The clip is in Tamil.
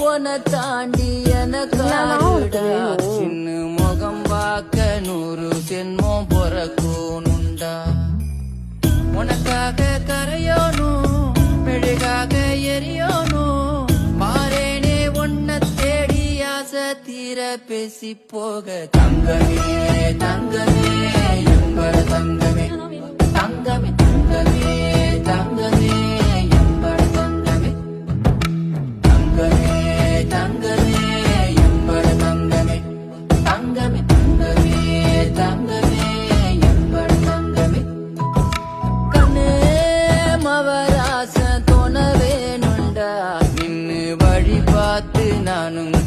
உன தாண்டி எனக்கு சின்ன முகம் பார்க்க 100 ஜென்மம் பொறக்கணுண்டா உனக்காக கரையோனும் மெழுகாக எரியோனும் மாறேனே உன்னை தேடி ஆசை தீர பேசி போக தங்கமே தங்கமே எம்பர தங்கமே தங்கமே தங்கமே தங்கமே எம்பர தங்கமே தங்கமே தங்கமே எம்பர தங்கமே தங்கமே தங்கமே தங்கமே எம்பர தங்கமே கண்ணே மவராச தோண வேணுண்டா நின்னு வழி பார்த்து நானும்